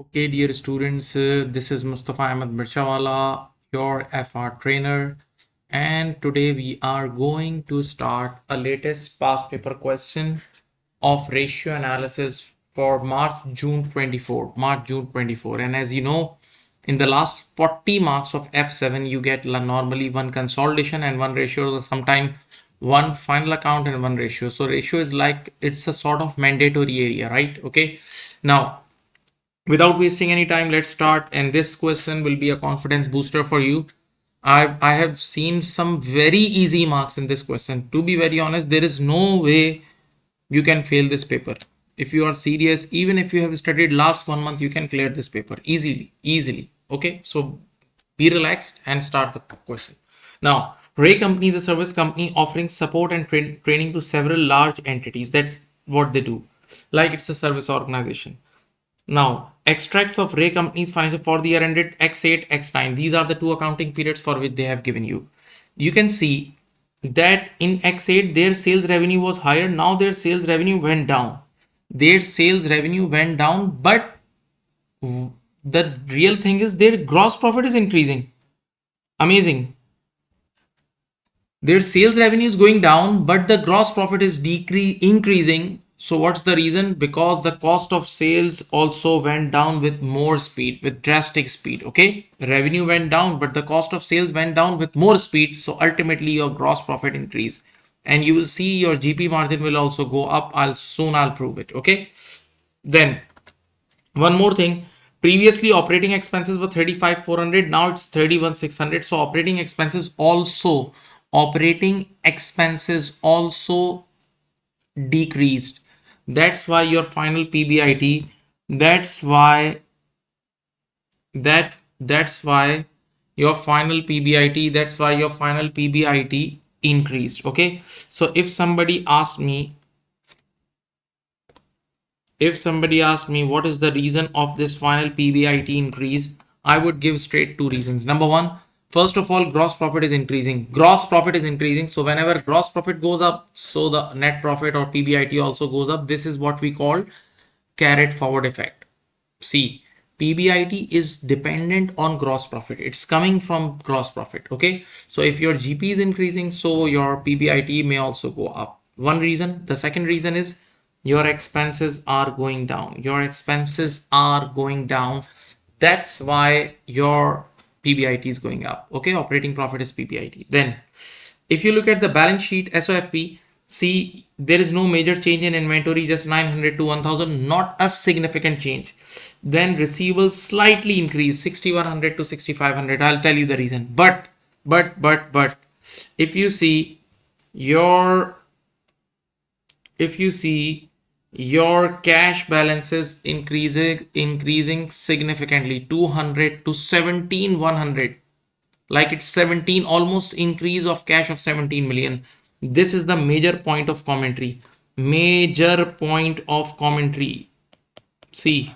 Okay, dear students, this is Mustafa Mirchawala, your FR trainer, and today we are going to start a latest past paper question of ratio analysis for March-June 24. And as you know, in the last 40 marks of F7, you get normally one consolidation and one ratio, sometime one final account and one ratio. So ratio is like it's a sort of mandatory area, right? Okay, now without wasting any time, let's start. And this question will be a confidence booster for you. I have seen some very easy marks in this question. To be very honest, there is no way you can fail this paper. If you are serious, even if you have studied last 1 month, you can clear this paper easily. Okay, so be relaxed and start the question. Now, Rey Company is a service company offering support and training to several large entities. That's what they do. Like it's a service organization. Now, extracts of Rey Company's financial for the year ended X8, X9. These are the two accounting periods for which they have given you. You can see that in X8, their sales revenue was higher. Now their sales revenue went down. Their sales revenue went down, but the real thing is their gross profit is increasing. Amazing. Their sales revenue is going down, but the gross profit is increasing. So what's the reason? Because the cost of sales also went down with more speed, with drastic speed. Okay, revenue went down, but the cost of sales went down with more speed. So ultimately your gross profit increase, and you will see your GP margin will also go up. I'll prove it. Okay, then one more thing. Previously operating expenses were 35,400. Now it's 31,600. So operating expenses also decreased. That's why your final PBIT, that's why your final PBIT increased. Okay, so if somebody asked me what is the reason of this final PBIT increase, I would give straight two reasons. Number one, first of all, gross profit is increasing. So whenever gross profit goes up, so the net profit or PBIT also goes up. This is what we call carrot forward effect. See, PBIT is dependent on gross profit. It's coming from gross profit. Okay, so if your GP is increasing, so your PBIT may also go up. One reason. The second reason is your expenses are going down. That's why your PBIT is going up. Okay, operating profit is PBIT. Then if you look at the balance sheet, SOFP, see, there is no major change in inventory, just 900 to 1000, not a significant change. Then receivables slightly increased, 6100 to 6500. I'll tell you the reason. But if you see your cash balances increasing significantly, 200 to 17100, like it's 17, almost increase of cash of 17 million. This is the major point of commentary. See,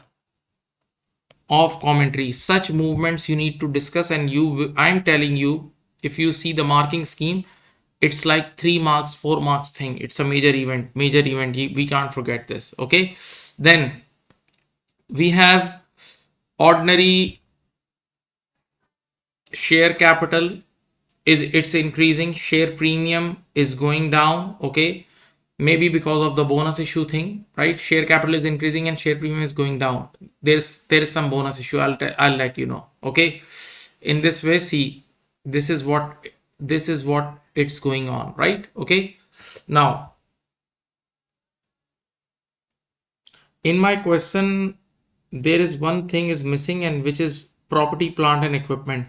of commentary, such movements you need to discuss, and I'm telling you, if you see the marking scheme, it's like 3 marks, 4 marks thing. It's a major event. We can't forget this. Okay, then we have ordinary share capital it's increasing. Share premium is going down. Okay, maybe because of the bonus issue thing, right? Share capital is increasing and share premium is going down. There is some bonus issue. I'll let you know. Okay, in this way, see, this is what it's going on, right? Okay, now in my question there is one thing is missing, and which is property, plant and equipment.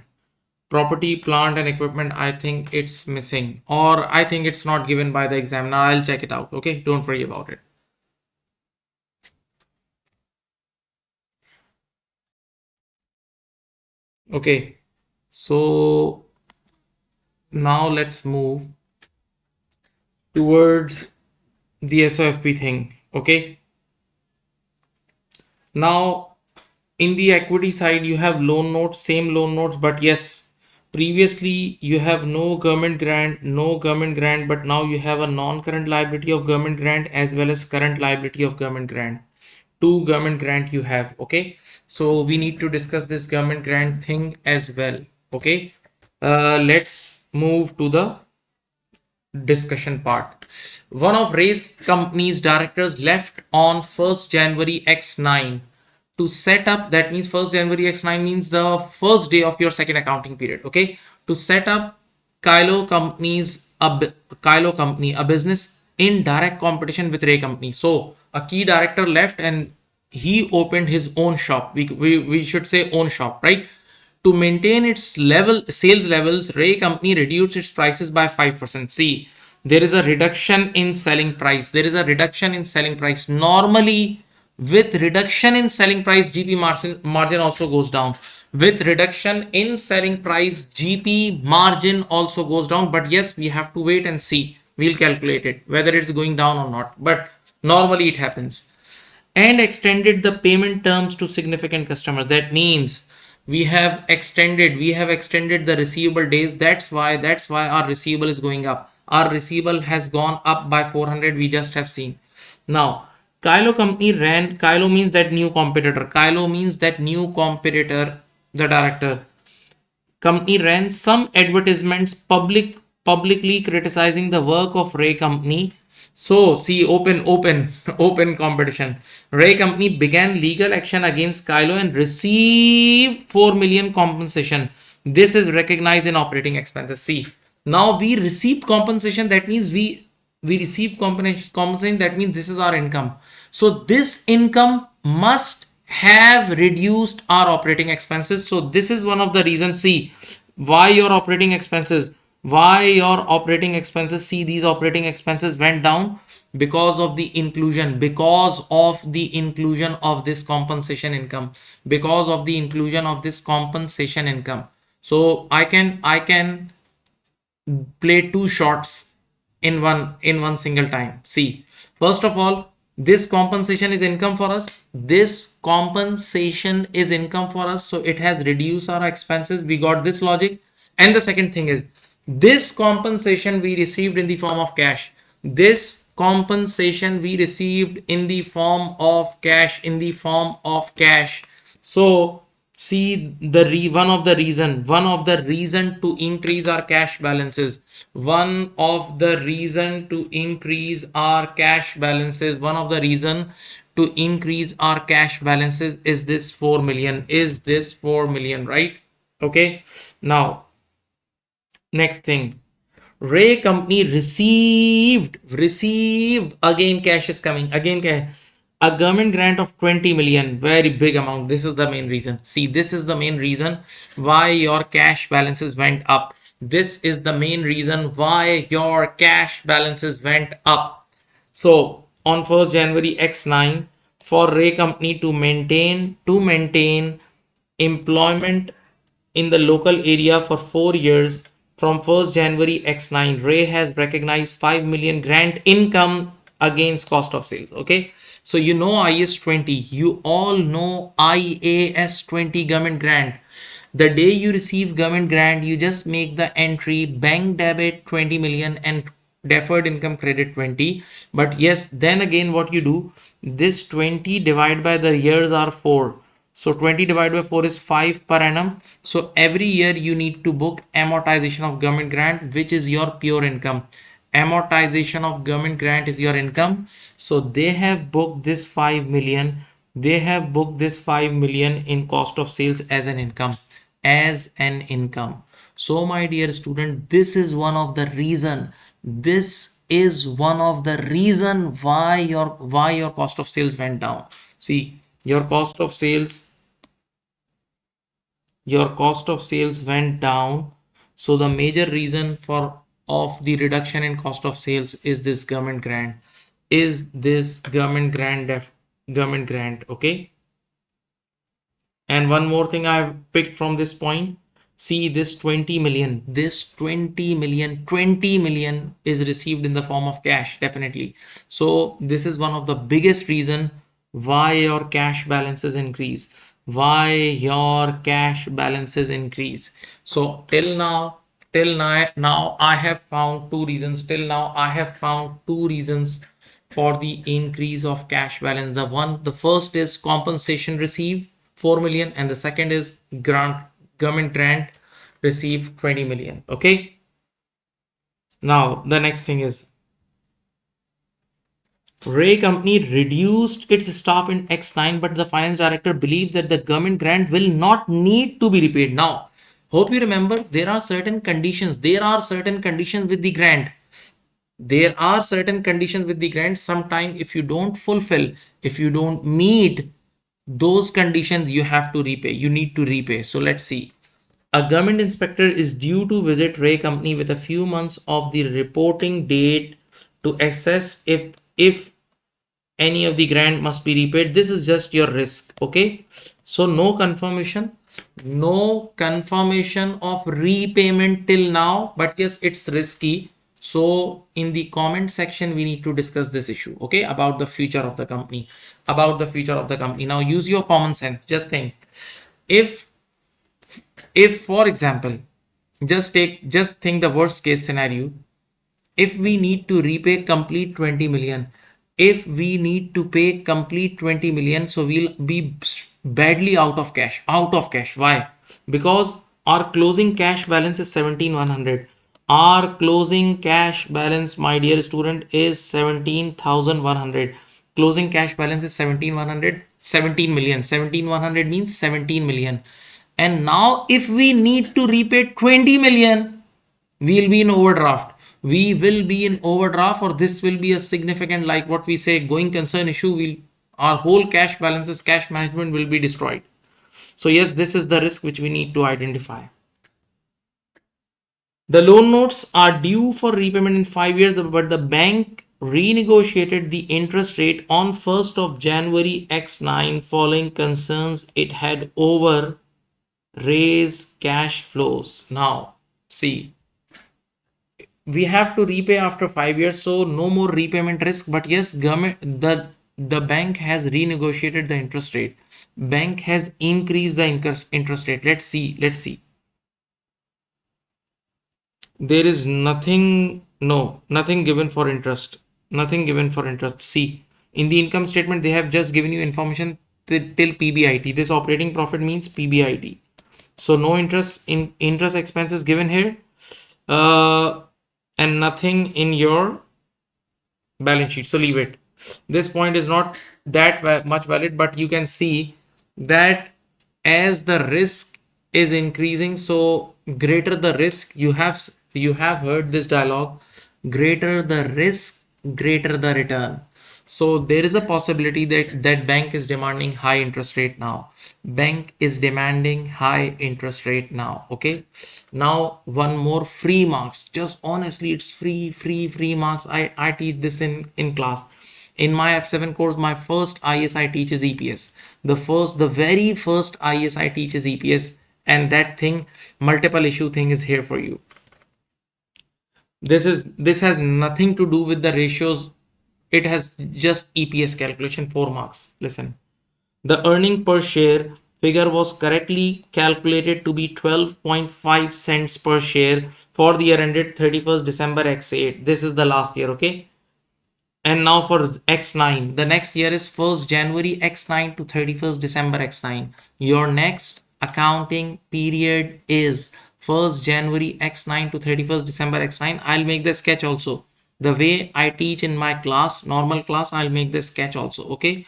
I think it's missing, or I think it's not given by the exam. Now I'll check it out. Okay, don't worry about it. Okay, so now let's move towards the SOFP thing. Okay, now in the equity side you have loan notes, same loan notes, but yes, previously you have no government grant, but now you have a non-current liability of government grant as well as current liability of government grant. two government grant you have. Okay, so we need to discuss this government grant thing as well. Okay, let's move to the discussion part. One of Ray's company's directors left on 1st January X9 to set up, that means 1st January X9 means the first day of your second accounting period, okay, to set up Kylo Company's Kylo Company, a business in direct competition with Ray Company. So a key director left and he opened his own shop. We should say own shop, right? To maintain its sales levels, Ray Company reduced its prices by 5%. See, there is a reduction in selling price. There is a reduction in selling price. Normally, with reduction in selling price, GP margin also goes down. With reduction in selling price, GP margin also goes down. But yes, we have to wait and see. We'll calculate it, whether it's going down or not. But normally it happens. And extended the payment terms to significant customers. That means we have extended the receivable days. That's why our receivable is going up. Our receivable has gone up by 400. We just have seen. Now Kylo means that new competitor. Kylo means that new competitor. The director company ran some advertisements publicly criticizing the work of Ray Company. So see, open open competition. Ray Company began legal action against Kylo and received 4 million compensation. This is recognized in operating expenses. See, now we received compensation. That means we received compensation. That means this is our income. So this income must have reduced our operating expenses. So this is one of the reasons. See, why your operating expenses, see, these operating expenses went down because of the inclusion, of this compensation income, so I can play two shots in one single time. See, first of all, this compensation is income for us. So it has reduced our expenses. We got this logic. And the second thing is, this compensation we received in the form of cash. So see, one of the reason to increase our cash balances, is this 4 million, right? Okay, now next thing, Ray Company received again, cash is coming again, a government grant of 20 million, very big amount. This is the main reason. See, this is the main reason why your cash balances went up. So on 1st January X9, for Ray Company to maintain employment in the local area for 4 years, from 1st January X9, Ray has recognized 5 million grant income against cost of sales. Okay, so you know IAS 20, you all know IAS 20 government grant. The day you receive government grant, you just make the entry bank debit 20 million and deferred income credit 20. But yes, then again what you do, this 20 divided by the years are 4. So 20 divided by 4 is 5 per annum. So every year you need to book amortization of government grant, which is your pure income. Amortization of government grant is your income. So they have booked this 5 million. In cost of sales as an income. So my dear student, this is one of the reason why your cost of sales went down. See, your cost of sales went down. So the major reason of the reduction in cost of sales is this government grant. Okay. And one more thing I have picked from this point. See, this 20 million is received in the form of cash, definitely. So this is one of the biggest reason why your cash balances increase. So till now I have found two reasons. for the increase of cash balance. The first is compensation received 4 million, and the second is government grant received 20 million. Okay. Now the next thing is Rey Company reduced its staff in X9, but the finance director believes that the government grant will not need to be repaid. Now, hope you remember there are certain conditions. There are certain conditions with the grant. There are certain conditions with the grant. Sometime if you don't fulfill, if you don't meet those conditions, you have to repay. You need to repay. So let's see. A government inspector is due to visit Rey Company with a few months of the reporting date to assess if any of the grant must be repaid. This is just your risk. Okay, so no confirmation of repayment till now, but yes, it's risky. So in the comment section we need to discuss this issue, okay, about the future of the company. Now use your common sense. Just think, if for example, just think the worst case scenario. If we need to repay complete 20 million, if we need to pay complete 20 million, so we'll be badly out of cash. Why? Because our closing cash balance is 17,100. Our closing cash balance, my dear student, is 17,100. Closing cash balance is 17,100. 17 million. 17,100 means 17 million. And now if we need to repay 20 million, we'll be in overdraft. Or this will be a significant, like what we say, going concern issue. Our whole cash balances, cash management will be destroyed. So yes, this is the risk which we need to identify. The loan notes are due for repayment in 5 years, but the bank renegotiated the interest rate on 1st of January X9 following concerns it had over raise cash flows. Now see, we have to repay after 5 years, so no more repayment risk. But yes, the bank has renegotiated the interest rate. Bank has increased the interest rate. Let's see. There is nothing given for interest. See, in the income statement they have just given you information till PBIT. This operating profit means PBIT. So no interest expenses given here, and nothing in your balance sheet. So leave it. This point is not that much valid, but you can see that as the risk is increasing, so greater the risk. You have heard this dialogue: greater the risk, greater the return. So there is a possibility that bank is demanding high interest rate now. Okay. Now one more free marks. Just honestly, it's free marks. I teach this in class. In my F7 course, my first IS I teach is EPS. The very first IS I teach is EPS, and that thing, multiple issue thing, is here for you. This has nothing to do with the ratios. It has just EPS calculation, 4 marks. Listen, the earning per share figure was correctly calculated to be 12.5 cents per share for the year ended 31st December X8. This is the last year, okay? And now for X9, the next year is 1st January X9 to 31st December X9. Your next accounting period is 1st January X9 to 31st December X9. I'll make the sketch also. The way I teach in my class, normal class, I'll make this sketch also, okay?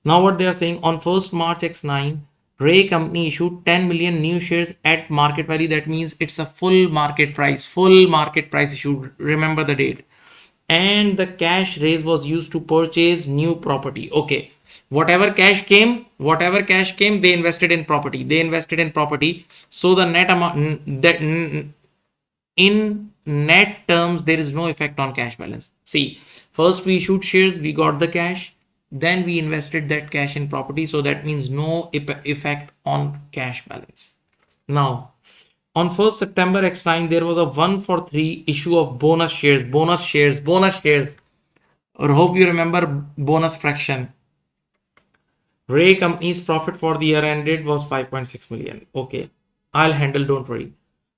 Now what they are saying, on 1st March X9, Rey Company issued 10 million new shares at market value. That means it's a full market price issued. Remember the date. And the cash raise was used to purchase new property. Okay. Whatever cash came, they invested in property. So the net amount, that in net terms, there is no effect on cash balance. See, first we issued shares, we got the cash, then we invested that cash in property. So that means no effect on cash balance. Now, on 1st September X9, there was a 1-for-3 issue of bonus shares. Or hope you remember bonus fraction. Rey Company's profit for the year ended was 5.6 million. Okay, I'll handle, don't worry.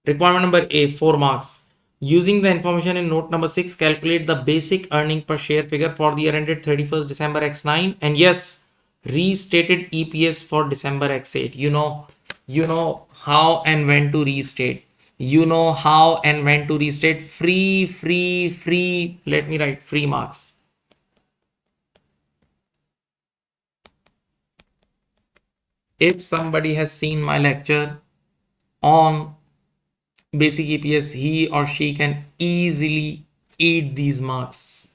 Requirement number A, 4 marks. Using the information in note number 6, calculate the basic earning per share figure for the year ended 31st December X9. And yes, restated EPS for December X8. You know how and when to restate. You know how and when to restate. Free. Let me write free marks. If somebody has seen my lecture on basic EPS, he or she can easily eat these marks.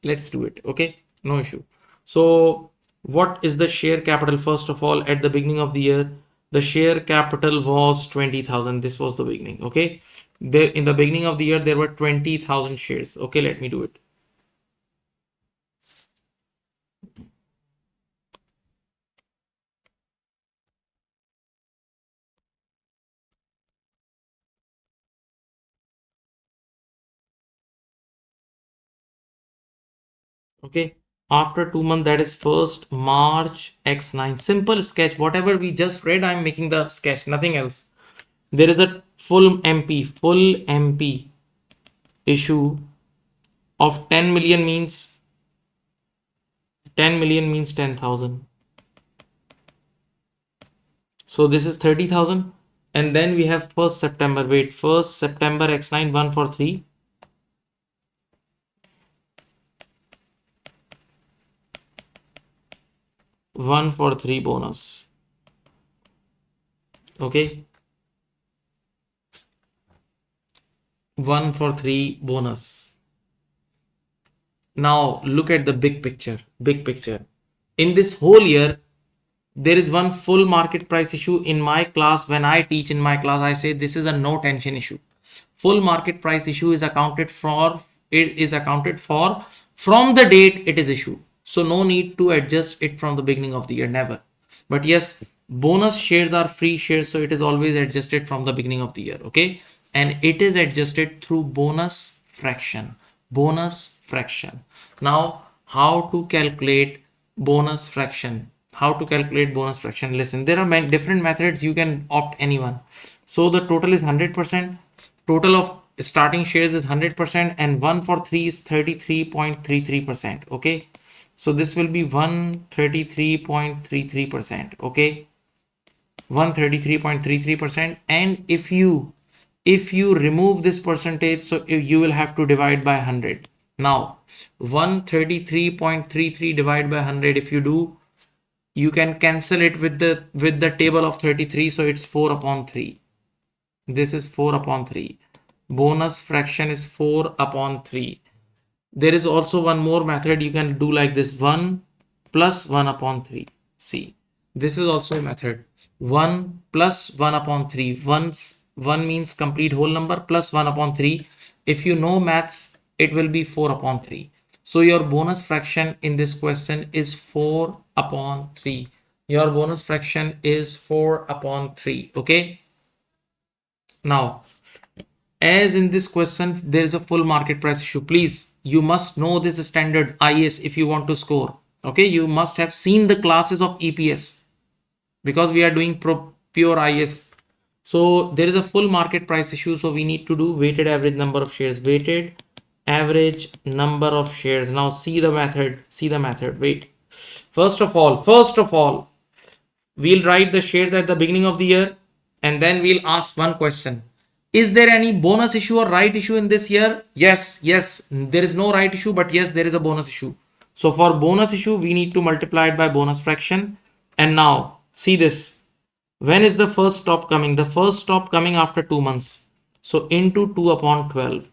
Let's do it. Okay, no issue. So what is the share capital? First of all, at the beginning of the year, the share capital was 20,000. This was the beginning. Okay, there in the beginning of the year there were 20,000 shares. Okay, let me do it. Okay, after 2 months, that is 1st March X9. Simple sketch. Whatever we just read, I'm making the sketch, nothing else. There is a full MP issue of 10 million means 10,000. So this is 30,000. And then we have 1st September. Wait, 1st September X9 1 for 3. 1 for 3 bonus. Okay. 1 for 3 bonus. Now look at the big picture. Big picture. In this whole year, there is one full market price issue in my class. When I teach in my class, I say this is a no tension issue. Full market price issue is accounted for. It is accounted for from the date it is issued. So no need to adjust it from the beginning of the year. Never. But yes, bonus shares are free shares, so it is always adjusted from the beginning of the year. Okay, and it is adjusted through bonus fraction. Bonus fraction. Now, how to calculate bonus fraction? How to calculate bonus fraction? Listen, there are many different methods. You can opt anyone. So the total is 100%. Total of starting shares is 100%, and 1 for 3 is 33.33%. Okay, so this will be 133.33%. Okay, 133.33%. And if you remove this percentage, so you will have to divide by 100. Now 133.33 divided by 100, if you do, you can cancel it with the table of 33, so it's 4 upon 3. This is 4 upon 3. Bonus fraction is 4 upon 3. There is also one more method you can do like this: 1 plus 1 upon 3. See, this is also a method. 1 plus 1 upon 3. 1 means complete whole number, plus 1 upon 3. If you know maths, it will be 4 upon 3. So your bonus fraction in this question is 4 upon 3. Your bonus fraction is 4 upon 3. Okay. Now, as in this question, there is a full market price issue. Please, you must know this standard IS if you want to score. Okay, you must have seen the classes of EPS because we are doing pure IS. So there is a full market price issue. So we need to do weighted average number of shares. Weighted average number of shares. Now see the method. See the method. Wait. First of all, we'll write the shares at the beginning of the year, and then we'll ask one question: is there any bonus issue or right issue in this year? Yes, there is no right issue, but yes, there is a bonus issue. So for bonus issue, we need to multiply it by bonus fraction. And now see this. When is the first stop coming? The first stop coming after 2 months. So into 2 upon 12.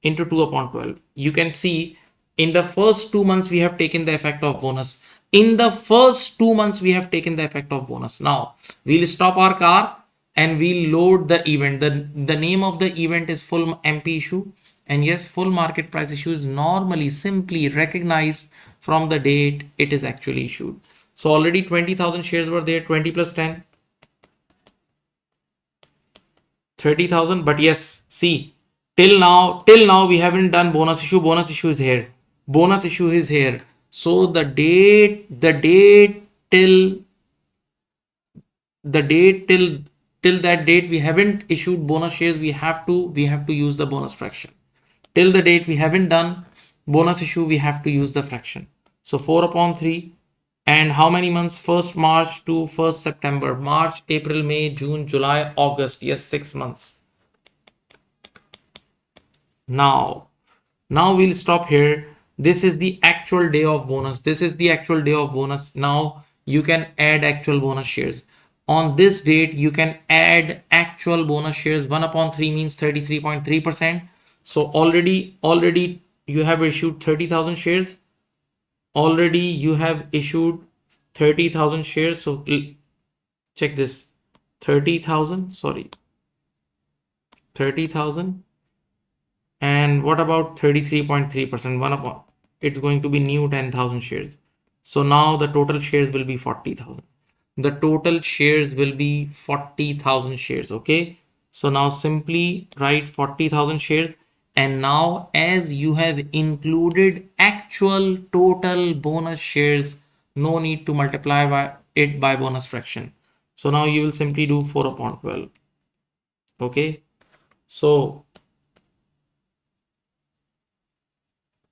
Into 2 upon 12. You can see in the first 2 months we have taken the effect of bonus. In the first 2 months we have taken the effect of bonus. Now we'll stop our car and we'll load the event. The name of the event is full MP issue. And yes, full market price issue is normally simply recognized from the date it is actually issued. So already 20,000 shares were there. 20 plus 10, 30,000. But yes, see, till now we haven't done bonus issue. Bonus issue is here. Bonus issue is here. So the date till till that date we haven't issued bonus shares, we have to use the bonus fraction. Till the date we haven't done bonus issue, we have to use the fraction. So 4 upon 3. And how many months? 1st March to 1st September. March, April, May, June, July, August. Yes, 6 months. Now we'll stop here. This is the actual day of bonus. This is the actual day of bonus. Now you can add actual bonus shares. On this date, you can add actual bonus shares. 1 upon 3 means 33.3%. So already you have issued 30,000 shares. Already you have issued 30,000 shares. So check this. 30,000, sorry. 30,000. And what about 33.3%? 1 upon, it's going to be new 10,000 shares. So now the total shares will be 40,000. The total shares will be 40,000 shares. Okay. So now simply write 40,000 shares. And now as you have included actual total bonus shares, no need to multiply it by bonus fraction. So now you will simply do 4 upon 12. Okay. So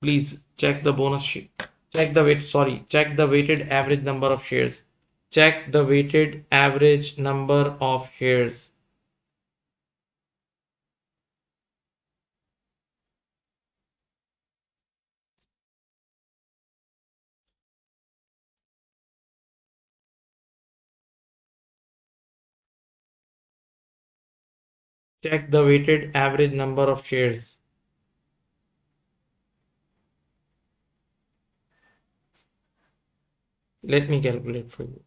please check the bonus sheet. Check the weighted average number of shares. Check the weighted average number of shares. Check the weighted average number of shares. Let me calculate for you.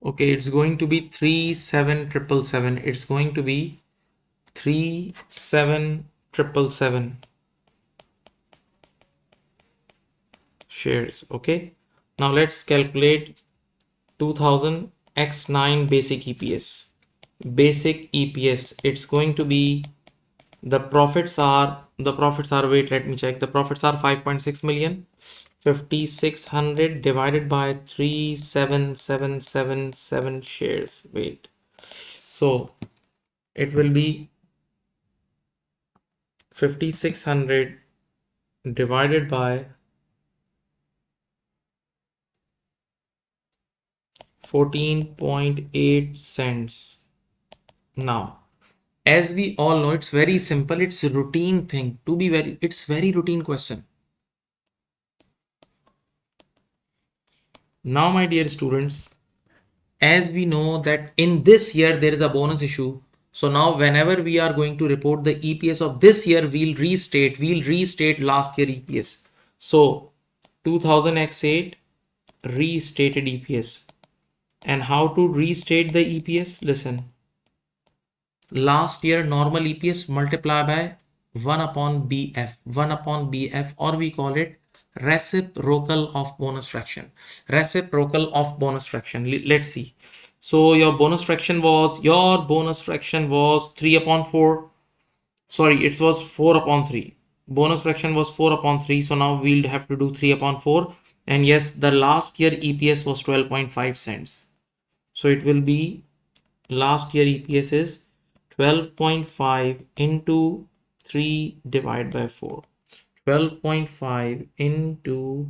Okay, it's going to be 37,777. It's going to be 37,777 shares. Okay. Now let's calculate 2000 x 9 basic EPS. Basic EPS. It's going to be the profits are wait, let me check. The profits are 5.6 million. 5600 divided by 37777 shares. Wait. So it will be 5600 divided by 14.8 cents. Now, as we all know, it's very simple. It's a routine thing. It's very routine question. Now, my dear students, as we know that in this year there is a bonus issue. So now whenever we are going to report the EPS of this year, we'll restate last year EPS. So 2000x8 restated EPS. And how to restate the EPS? Listen. Last year normal EPS multiply by 1 upon BF. 1 upon BF, or we call it reciprocal of bonus fraction. Reciprocal of bonus fraction. Let's see. So your bonus fraction was 3 upon 4. Sorry, it was 4 upon 3. Bonus fraction was 4 upon 3. So now we'll have to do 3 upon 4. And yes, the last year EPS was 12.5 cents. So it will be last year EPS is 12.5 into 3 divided by 4. 12.5 into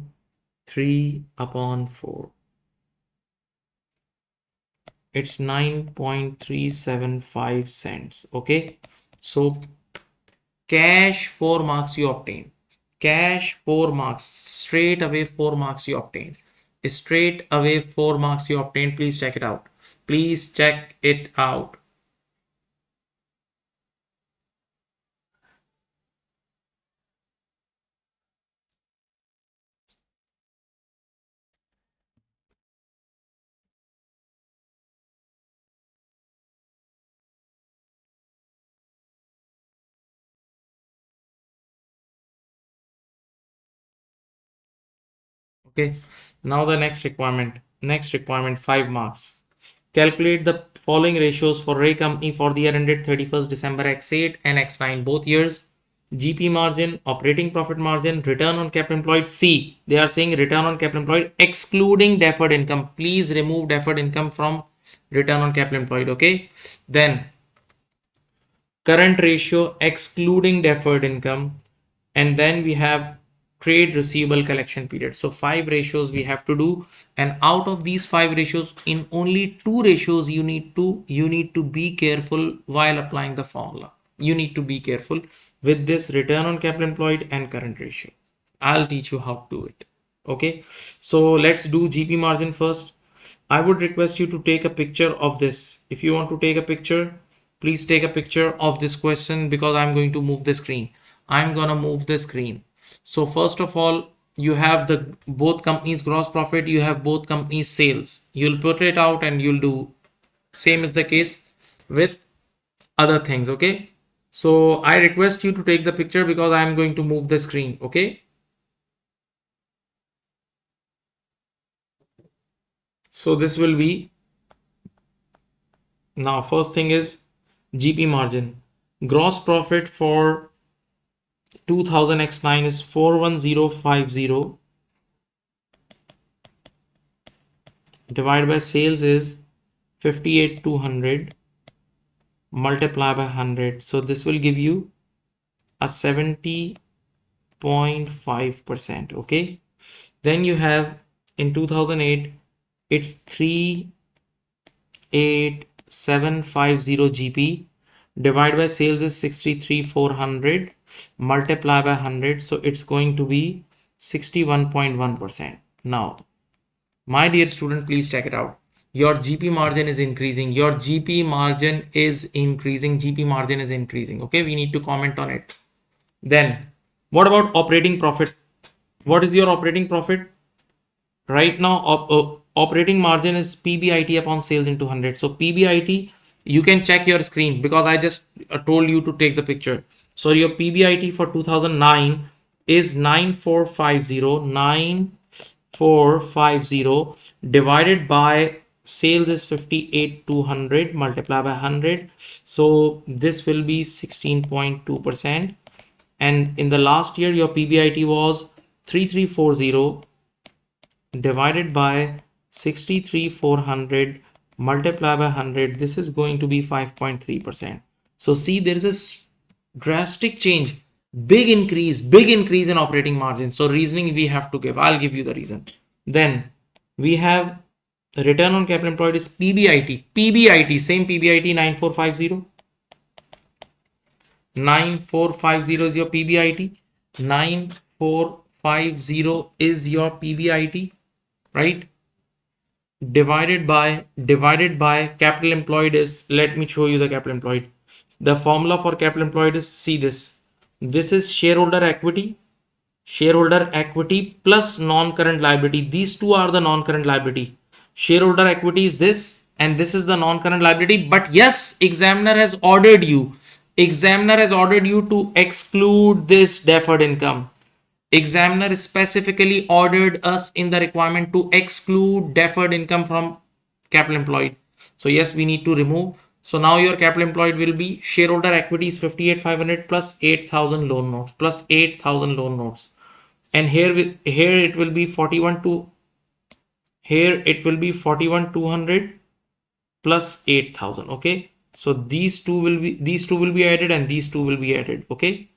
3 upon 4. It's 9.375 cents. Okay. So cash 4 marks you obtain. Cash 4 marks. Straight away 4 marks you obtain. Straight away 4 marks you obtain. Please check it out. Please check it out. Okay, now the next requirement 5 marks. Calculate the following ratios for Rey Company for the year ended 31st December X8 and X9 both years. GP margin, operating profit margin, return on capital employed. C, they are saying return on capital employed excluding deferred income. Please remove deferred income from return on capital employed. Okay, then current ratio excluding deferred income, and then we have trade receivable collection period. So 5 ratios we have to do, and out of these 5 ratios, in only 2 ratios you need to be careful while applying the formula. You need to be careful with this return on capital employed and current ratio. I'll teach you how to do it. Okay, so let's do GP margin first. I would request you to take a picture of this. If you want to take a picture, please take a picture of this question, because I'm going to move the screen. I'm gonna move the screen. So first of all, you have the both companies gross profit, you have both companies sales. You'll put it out and you'll do same is the case with other things. Okay, so I request you to take the picture because I'm going to move the screen. Okay, so this will be, now first thing is GP margin. Gross profit for 2000x9 is 41050, divided by sales is 58200, multiply by 100. So this will give you a 70.5%. Okay, then you have in 2008 it's 38750 GP, divided by sales is 63400, multiply by 100. So it's going to be 61.1%. Now my dear student, please check it out. Your GP margin is increasing. Your GP margin is increasing. GP margin is increasing. Okay, we need to comment on it. Then what about operating profit? What is your operating profit? Right now, operating margin is PBIT upon sales into 100. So PBIT, you can check your screen because I just told you to take the picture. So your PBIT for 2009 is 9450 divided by sales is 58200, multiply by 100. So this will be 16.2%. And in the last year your PBIT was 3340 divided by 63400, multiply by 100. This is going to be 5.3%. So see, there is a drastic change, big increase in operating margin. So reasoning we have to give, I'll give you the reason. Then we have return on capital employed is PBIT, same PBIT 9450. 9450 is your PBIT. 9450 is your PBIT, right? Divided by capital employed is, let me show you the capital employed. The formula for capital employed is, see this is shareholder equity plus non-current liability. These two are the non-current liability. Shareholder equity is this, and this is the non-current liability. But yes, examiner has ordered you to exclude this deferred income. Examiner specifically ordered us in the requirement to exclude deferred income from capital employed. So yes, we need to remove. So now your capital employed will be shareholder equity is 58,500 plus 8,000 loan notes, and here it will be 41,200 plus 8,000. Okay, so these two will be added, and these two will be added. Okay,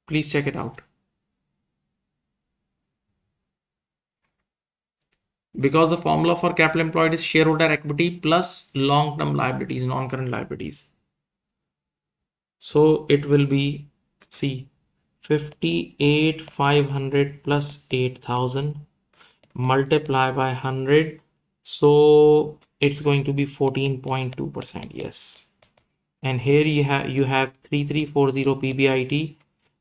please check it out. Because the formula for capital employed is shareholder equity plus long-term liabilities, non-current liabilities. So it will be, see, 58,500 plus 8,000 multiply by 100. So it's going to be 14.2%. Yes. And here you have 3340 PBIT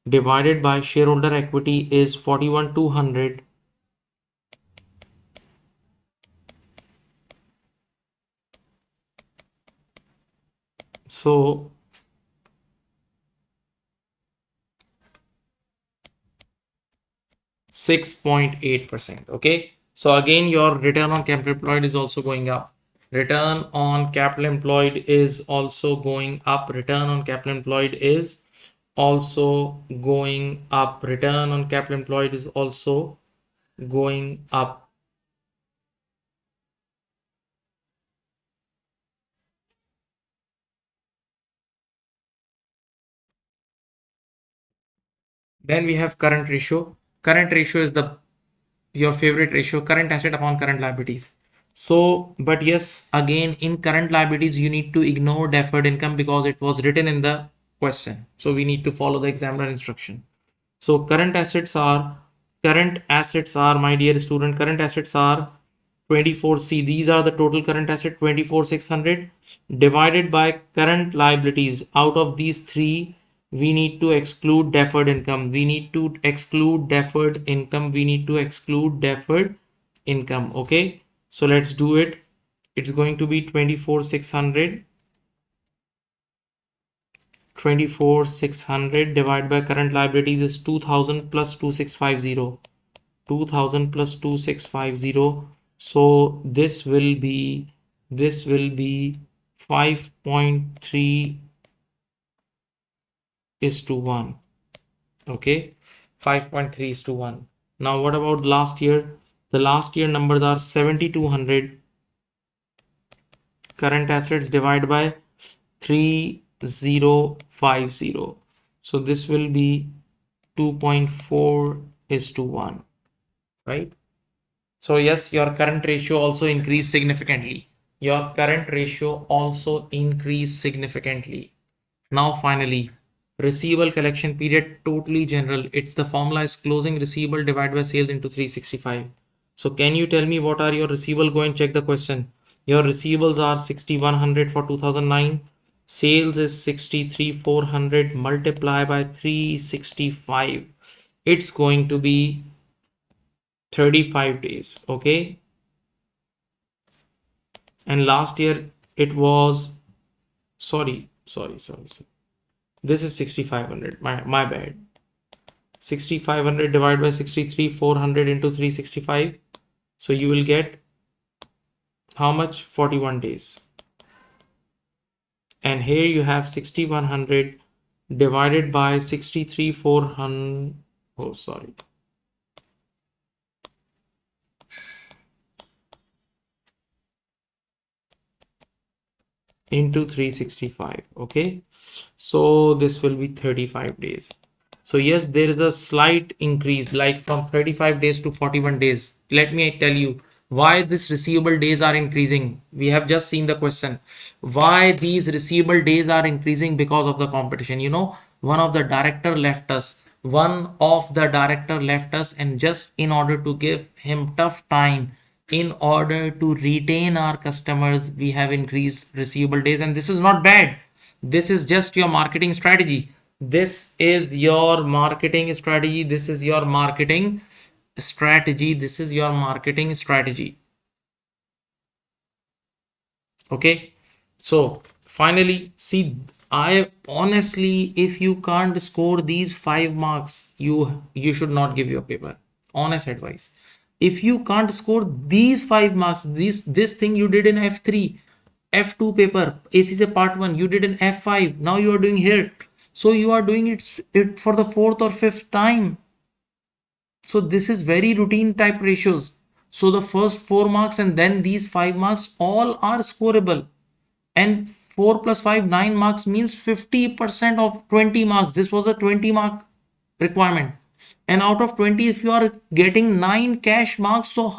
divided by shareholder equity is 41,200. So 6.8%. Okay, so again your return on capital employed is also going up. Return on capital employed is also going up. Return on capital employed is also going up. Return on capital employed is also going up. Then we have current ratio. Current ratio is the your favorite ratio, current asset upon current liabilities. So, but yes, again in current liabilities you need to ignore deferred income because it was written in the question. So we need to follow the examiner instruction. So current assets are, my dear student, current assets are 24C. These are the total current asset 24,600 divided by current liabilities. Out of these three, we need to exclude deferred income. We need to exclude deferred income. We need to exclude deferred income. Okay, so let's do it. It's going to be 24,600. 24,600 divided by current liabilities is 2000 plus 2650. 2000 plus 2650. So this will be 5.3 is to 1. Okay, 5.3 is to 1. Now what about last year? The last year numbers are 7200. Current assets divided by 3050. So this will be 2.4 is to 1, right? So yes, your current ratio also increased significantly. Your current ratio also increased significantly. Now finally, receivable collection period, totally general. It's the formula is closing receivable divided by sales into 365. So can you tell me what are your receivable? Go and check the question. Your receivables are 6100 for 2009. Sales is 63,400 multiply by 365. It's going to be 35 days. Okay. And last year it was, sorry. This is 6500. My bad. 6500 divided by 63,400 into 365. So you will get how much? 41 days. And here you have 6100 divided by 63,400. Oh, sorry. Into 365. Okay, so this will be 35 days. So yes, there is a slight increase, like from 35 days to 41 days. Let me tell you why this receivable days are increasing. We have just seen the question. Why these receivable days are increasing? Because of the competition. You know, one of the director left us. And just in order to give him tough time, in order to retain our customers, we have increased receivable days, and this is not bad. This is just your marketing strategy. This is your marketing strategy. This is your marketing strategy. This is your marketing strategy. Okay. So finally, see, I honestly, if you can't score these 5 marks, you should not give your paper. Honest advice. If you can't score these 5 marks, this thing you did in F3, F2 paper, ACCA part 1, you did in F5, now you are doing here. So you are doing it for the fourth or fifth time. So this is very routine type ratios. So the first 4 marks and then these 5 marks all are scoreable. And 4 plus 5, 9 marks means 50% of 20 marks. This was a 20-mark requirement. And out of 20, if you are getting 9 cash marks, so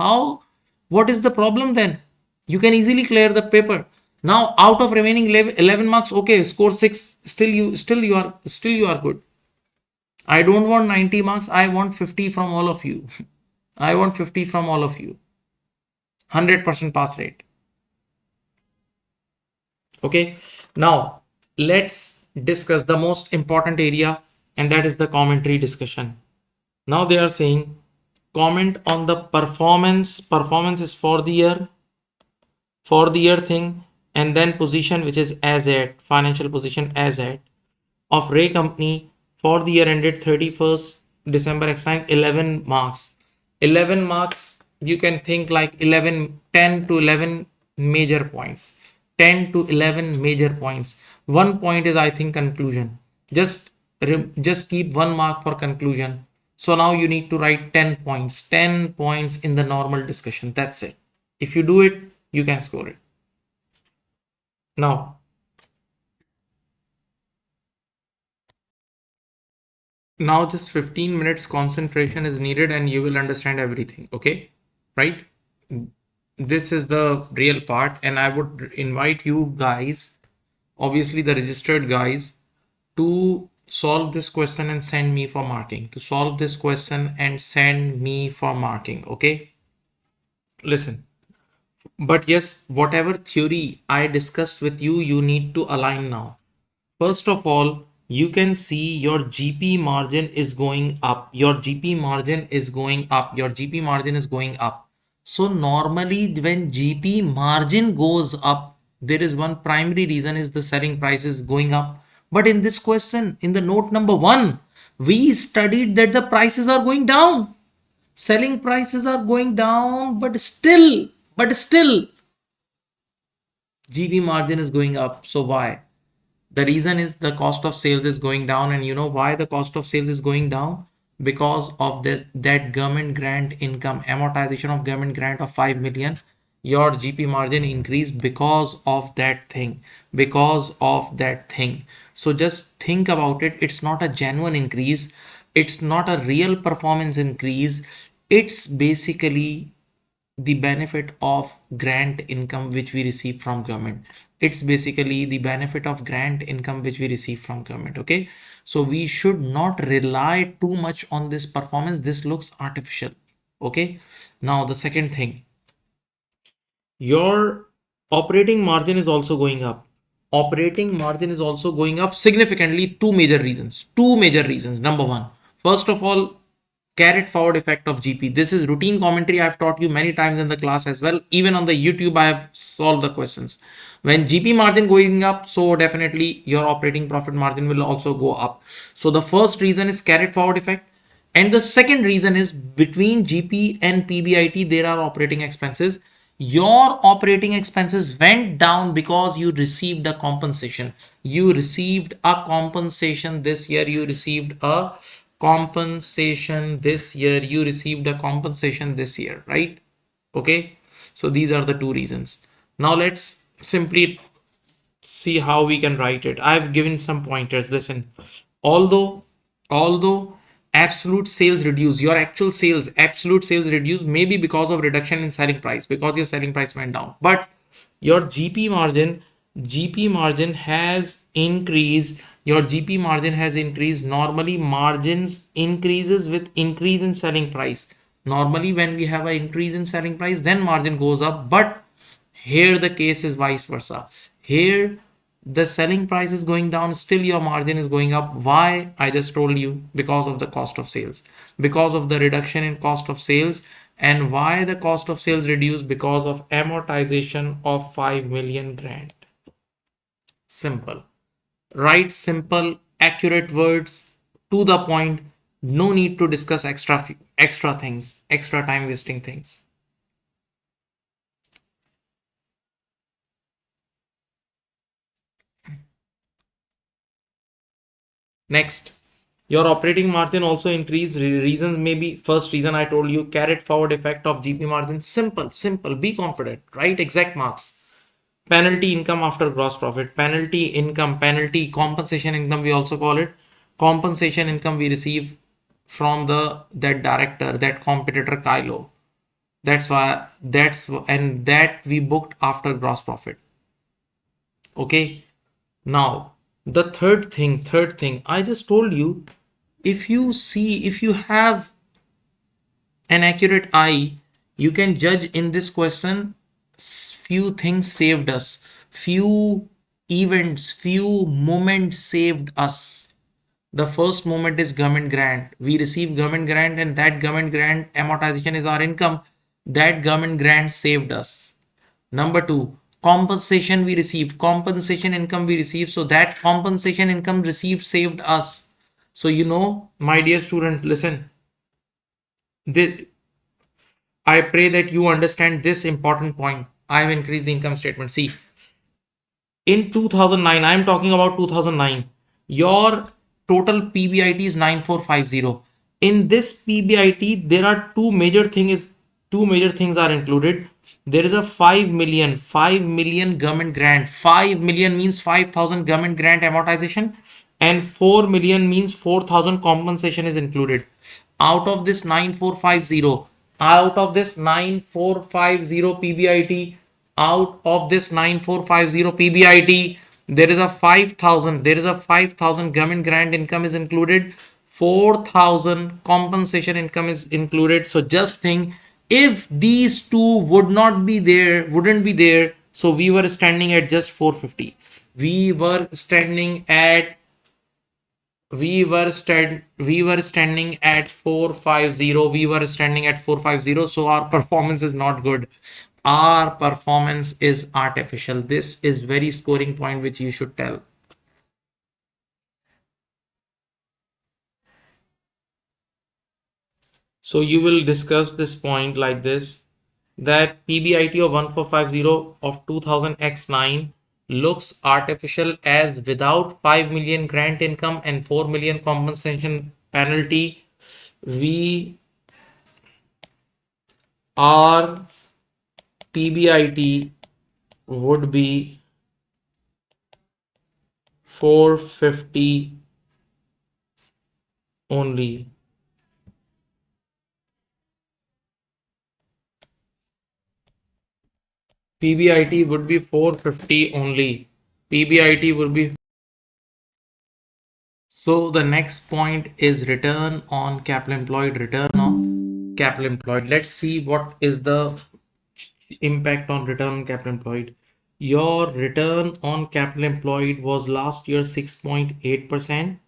what is the problem then? You can easily clear the paper. Now out of remaining 11 marks, okay, score 6, still you are good. I don't want 90 marks, I want 50 from all of you. I want 50 from all of you. 100% pass rate. Okay, now let's discuss the most important area, and that is the commentary discussion. Now they are saying comment on the performance. Performance is for the year thing, and then position, which is as at financial position as at of Rey Company for the year ended 31st December explained 11 marks. 11 marks, you can think like 11, 10 to 11 major points. 10 to 11 major points. One point is, I think, conclusion. Just, just keep 1 mark for conclusion. So now you need to write 10 points. 10 points in the normal discussion. That's it. If you do it, you can score it. Now just 15 minutes concentration is needed and you will understand everything. Okay, right? This is the real part, and I would invite you guys, obviously the registered guys, to solve this question and send me for marking. To solve this question and send me for marking. Okay, listen. But yes, whatever theory I discussed with you, you need to align now. First of all, you can see your GP margin is going up. Your GP margin is going up. Your GP margin is going up. So normally when GP margin goes up, there is one primary reason is the selling price is going up. But in this question, in the note number 1, we studied that the prices are going down. Selling prices are going down, but still, GP margin is going up. So why? The reason is the cost of sales is going down, and you know why the cost of sales is going down? Because of this, that government grant income, amortization of government grant of 5 million. Your GP margin increased because of that thing. Because of that thing. So just think about it. It's not a genuine increase. It's not a real performance increase. It's basically the benefit of grant income which we receive from government. It's basically the benefit of grant income which we receive from government. Okay, so we should not rely too much on this performance. This looks artificial. Okay, now the second thing, your operating margin is also going up. Operating margin is also going up significantly. Two major reasons. Number one, first of all, carried forward effect of GP. This is routine commentary. I've taught you many times in the class as well. Even on the YouTube, I have solved the questions. When GP margin going up, so definitely your operating profit margin will also go up. So the first reason is carried forward effect. And the second reason is between GP and PBIT, there are operating expenses. Your operating expenses went down because you received a compensation. You received a compensation this year. You received a compensation this year. You received a compensation this year, right? Okay. So these are the two reasons. Now let's simply see how we can write it. I've given some pointers. Listen, although absolute sales reduce, your actual sales, absolute sales reduce, maybe because of reduction in selling price, because your selling price went down. But your GP margin has increased. Your GP margin has increased. Normally, margins increases with increase in selling price. Normally, when we have an increase in selling price, then margin goes up. But here the case is vice versa. Here the selling price is going down, still your margin is going up. Why? I just told you, because of the cost of sales, because of the reduction in cost of sales. And why the cost of sales reduced? Because of amortization of 5 million grant. Simple. Write simple, accurate words, to the point. No need to discuss extra things, extra time wasting things. Next, your operating margin also increased. Reasons maybe, first reason I told you, carried forward effect of GP margin. Simple. Be confident. Write exact marks. Penalty income after gross profit. Penalty income, penalty compensation income we also call it. Compensation income we receive from that director, that competitor Kylo. That we booked after gross profit. Okay. Now, the third thing, I just told you, if you have an accurate eye, you can judge in this question. Few things saved us, few events, few moments saved us. The first moment is government grant. We receive government grant, and that government grant amortization is our income. That government grant saved us. Number two, compensation we received, compensation income we received. So that compensation income received saved us. So my dear student, listen. This, I pray that you understand this important point. I have increased the income statement. See, in 2009, I am talking about 2009, your total PBIT is 9450. In this PBIT, there are two major things are included. There is a 5 million government grant. 5 million means 5,000 government grant amortization, and 4 million means 4,000 compensation is included. Out of this 9450, out of this 9450 PBIT, out of this 9450 PBIT, there is a 5,000 government grant income is included, 4,000 compensation income is included. So just think, if these two wouldn't be there, so we were standing at just 450. We were standing at we were standing at 450. We were standing at 450. So our performance is not good. Our performance is artificial. This is very scoring point which you should tell. So you will discuss this point like this, that PBIT of 1450 of 2000x9 looks artificial as without 5 million grant income and 4 million compensation penalty, we our PBIT would be 450 only. PBIT would be 450 only. PBIT would be. So the next point is return on capital employed. Return on capital employed. Let's see what is the impact on return on capital employed. Your return on capital employed was last year 6.8%,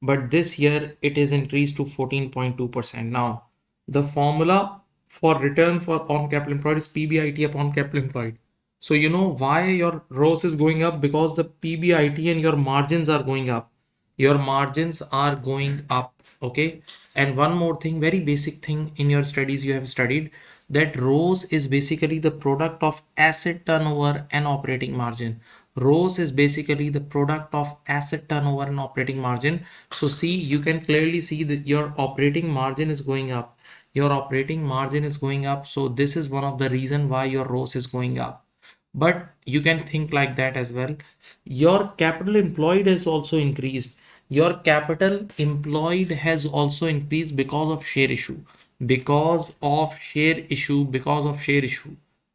but this year it is increased to 14.2%. Now, the formula for return for on capital employed is PBIT upon capital employed. So you know why your ROS is going up? Because the PBIT and your margins are going up. Your margins are going up. Okay. And one more thing, very basic thing in your studies you have studied, that ROS is basically the product of asset turnover and operating margin. ROS is basically the product of asset turnover and operating margin. So see, you can clearly see that your operating margin is going up. Your operating margin is going up. So this is one of the reason why your ROS is going up. But you can think like that as well. Your capital employed has also increased. Your capital employed has also increased because of share issue. Because of share issue.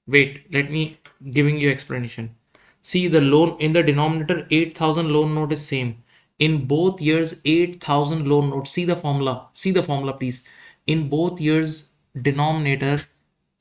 Wait, let me giving you explanation. See, the loan in the denominator 8,000 loan note is same. In both years 8,000 loan note. See the formula. See the formula please. In both years denominator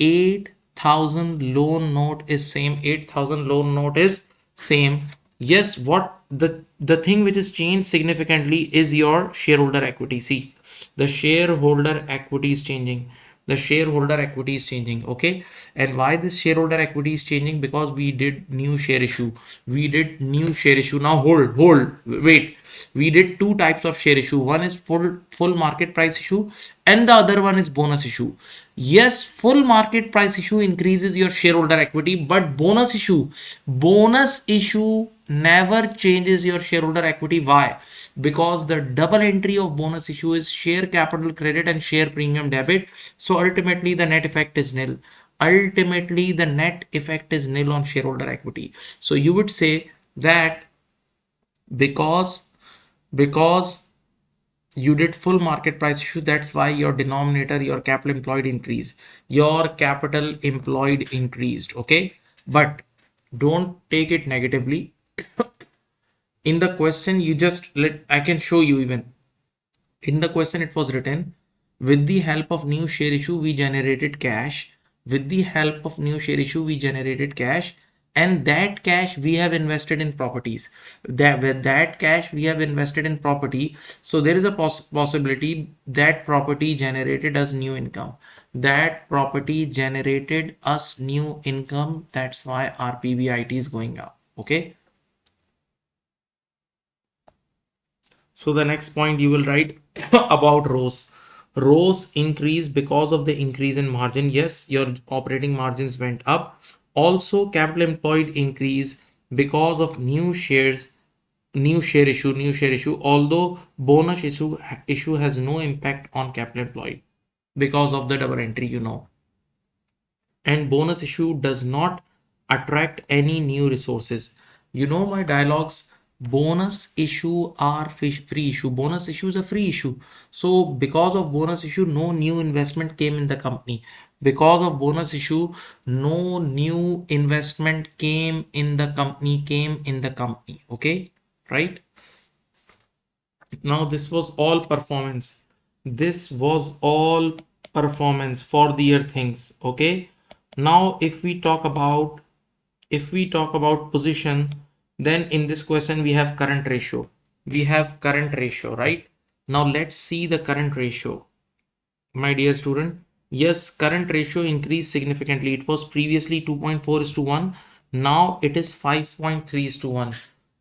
8,000 loan note is same. 8,000 loan note is same. Yes, what the thing which is changed significantly is your shareholder equity. See, the shareholder equity is changing. The shareholder equity is changing. Okay. And why this shareholder equity is changing? Because we did new share issue. We did new share issue. Now wait. We did two types of share issue. One is full market price issue, and the other one is bonus issue. Yes, full market price issue increases your shareholder equity, but bonus issue never changes your shareholder equity. Why? Because the double entry of bonus issue is share capital credit and share premium debit. So ultimately the net effect is nil. Ultimately the net effect is nil on shareholder equity. So you would say that because because you did full market price issue, that's why your denominator, your capital employed increased. Your capital employed increased. Okay. But don't take it negatively. In the question, you just let I can show you. Even in the question it was written, with the help of new share issue we generated cash. With the help of new share issue we generated cash, and that cash we have invested in properties. That with that cash we have invested in property. So there is a possibility that property generated us new income. That property generated us new income. That's why our PBIT is going up. Okay. So the next point you will write about rows. Rows increase because of the increase in margin. Yes, your operating margins went up. Also, capital employed increase because of new share issue. Although bonus issue has no impact on capital employed because of the double entry. And bonus issue does not attract any new resources. My dialogues, bonus issue are free issue. Bonus issue is a free issue. So because of bonus issue, no new investment came in the company. Because of bonus issue, no new investment came in the company. Okay, right? Now this was all performance. This was all performance for the year things. Okay. Now if we talk about position, then in this question we have current ratio. We have current ratio, right? Now let's see the current ratio. My dear student, yes, current ratio increased significantly. It was previously 2.4 is to 1. Now it is 5.3 is to 1.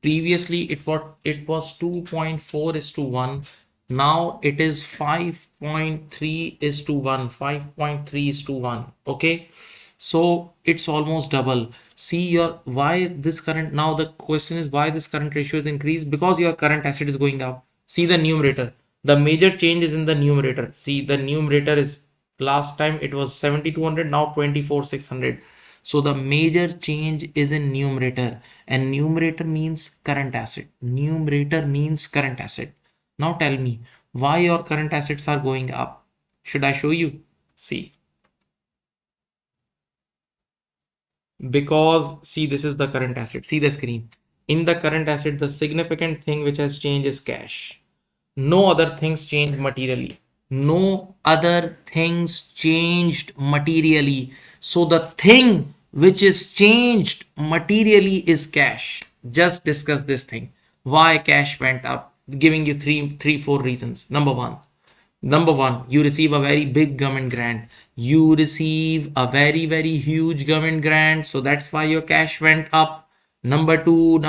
Previously it was 2.4 is to 1. Now it is 5.3 is to 1. 5.3 is to 1. Okay. So it's almost double. See your why this current, now the question is why this current ratio is increased, because your current asset is going up. See the numerator. The major change is in the numerator. See the numerator is, last time it was 7,200, now 24,600. So the major change is in numerator, and numerator means current asset. Numerator means current asset. Now tell me why your current assets are going up. Should I show you? See. Because see, this is the current asset. See the screen. In the current asset, the significant thing which has changed is cash. No other things changed materially. No other things changed materially. So the thing which is changed materially is cash. Just discuss this thing. Why cash went up? Giving you four reasons. Number one, you receive a very big government grant. You receive a very, very huge government grant. So that's why your cash went up. Number two,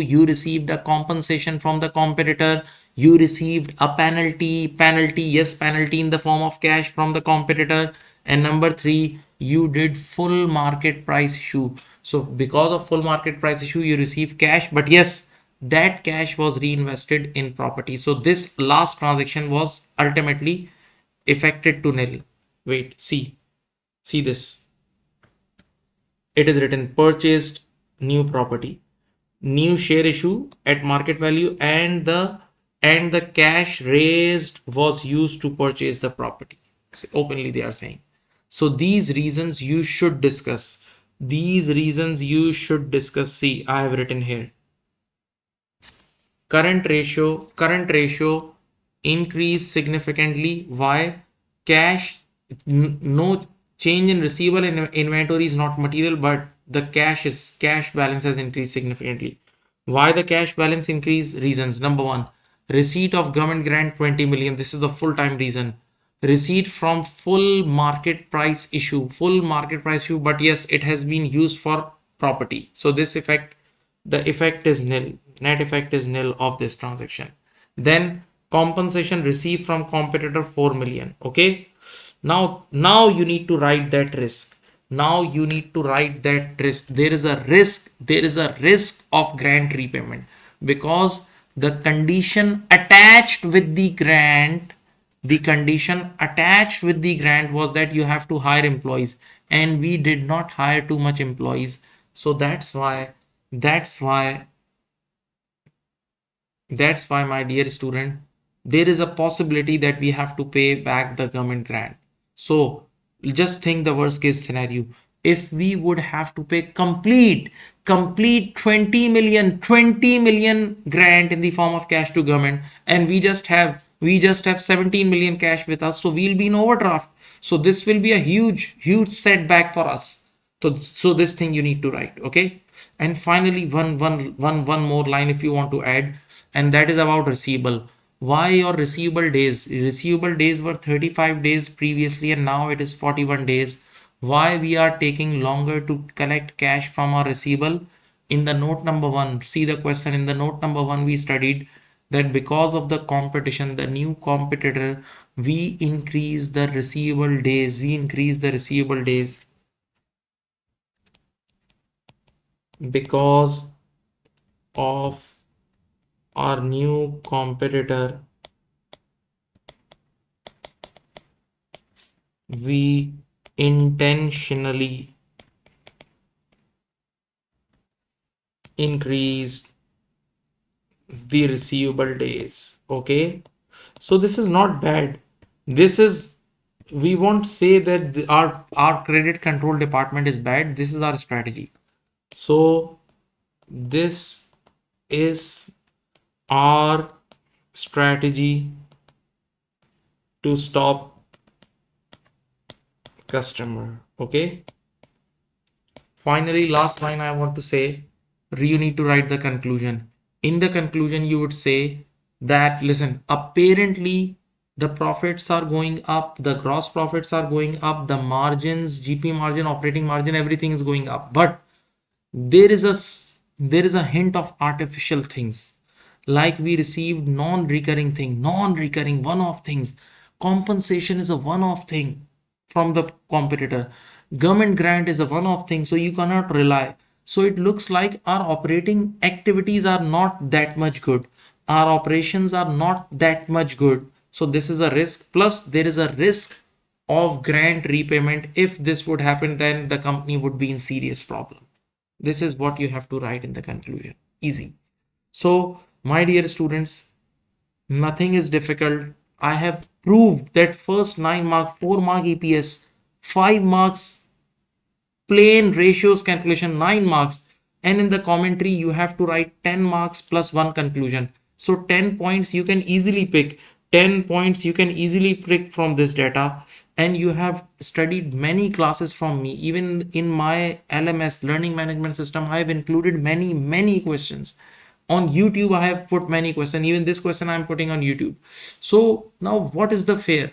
you received a compensation from the competitor. You received a penalty in the form of cash from the competitor. And number three, you did full market price issue. So because of full market price issue, you receive cash. But yes, that cash was reinvested in property. So this last transaction was ultimately affected to nil. Wait, see this. It is written purchased new property, new share issue at market value, and the cash raised was used to purchase the property. Openly they are saying. So these reasons you should discuss. These reasons you should discuss. See, I have written here. Current ratio increased significantly. Why? Cash, no change in receivable inventory is not material, but the cash balance has increased significantly. Why the cash balance increase? Reasons. Number one, receipt of government grant 20 million. This is the full-time reason. Receipt from full market price issue. But yes, it has been used for property. So the effect is nil. Net effect is nil of this transaction. Then compensation received from competitor 4 million. Okay. Now you need to write that risk. There is a risk of grant repayment, because the condition attached with the grant was that you have to hire employees, and we did not hire too much employees. So that's why my dear student, there is a possibility that we have to pay back the government grant. So just think the worst case scenario. If we would have to pay complete 20 million grant in the form of cash to government, and we just have 17 million cash with us, so we'll be in overdraft. So this will be a huge setback for us. So this thing you need to write. Okay. And finally, one more line if you want to add, and that is about receivable. Why your receivable days were 35 days previously, and now it is 41 days. Why we are taking longer to collect cash from our receivable? In the note number 1, see the question. In the note number 1 we studied that because of the competition, the new competitor, we increase the receivable days. We increase the receivable days because of our new competitor. We intentionally increased the receivable days. Okay, so this is not bad. This is, we won't say that our credit control department is bad. This is our strategy. So this is our strategy to stop customer. Okay, finally, last line I want to say, you need to write the conclusion. In the conclusion, you would say that, listen, apparently the profits are going up, the gross profits are going up, the margins, GP margin, operating margin, everything is going up. But there is a there is a hint of artificial things, like we received non-recurring one-off things. Compensation is a one-off thing from the competitor. Government grant is a one-off thing, so you cannot rely. So it looks like our operating activities are not that much good, our operations are not that much good. So this is a risk, plus there is a risk of grant repayment. If this would happen, then the company would be in serious problem. This is what you have to write in the conclusion. Easy. So, my dear students, nothing is difficult. I have proved that first 9 mark, 4 mark EPS, 5 marks plain ratios calculation, 9 marks, and in the commentary you have to write 10 marks plus one conclusion. So 10 points you can easily pick, 10 points you can easily pick from this data. And you have studied many classes from me. Even in my LMS, learning management system, I have included many questions. On YouTube I have put many questions. Even this question I am putting on YouTube. So now what is the fair?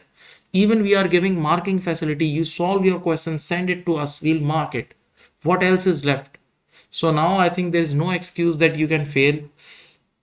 Even we are giving marking facility. You solve your question, send it to us, we'll mark it. What else is left? So now I think there is no excuse that you can fail.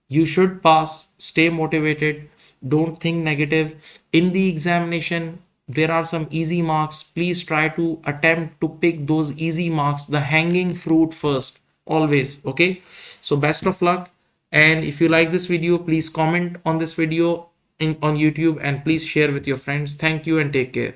You should pass, stay motivated, don't think negative. In the examination, there are some easy marks. Please try to attempt to pick those easy marks, the hanging fruit first, always. Okay, so best of luck. And if you like this video, please comment on this video on YouTube, and please share with your friends. Thank you and take care.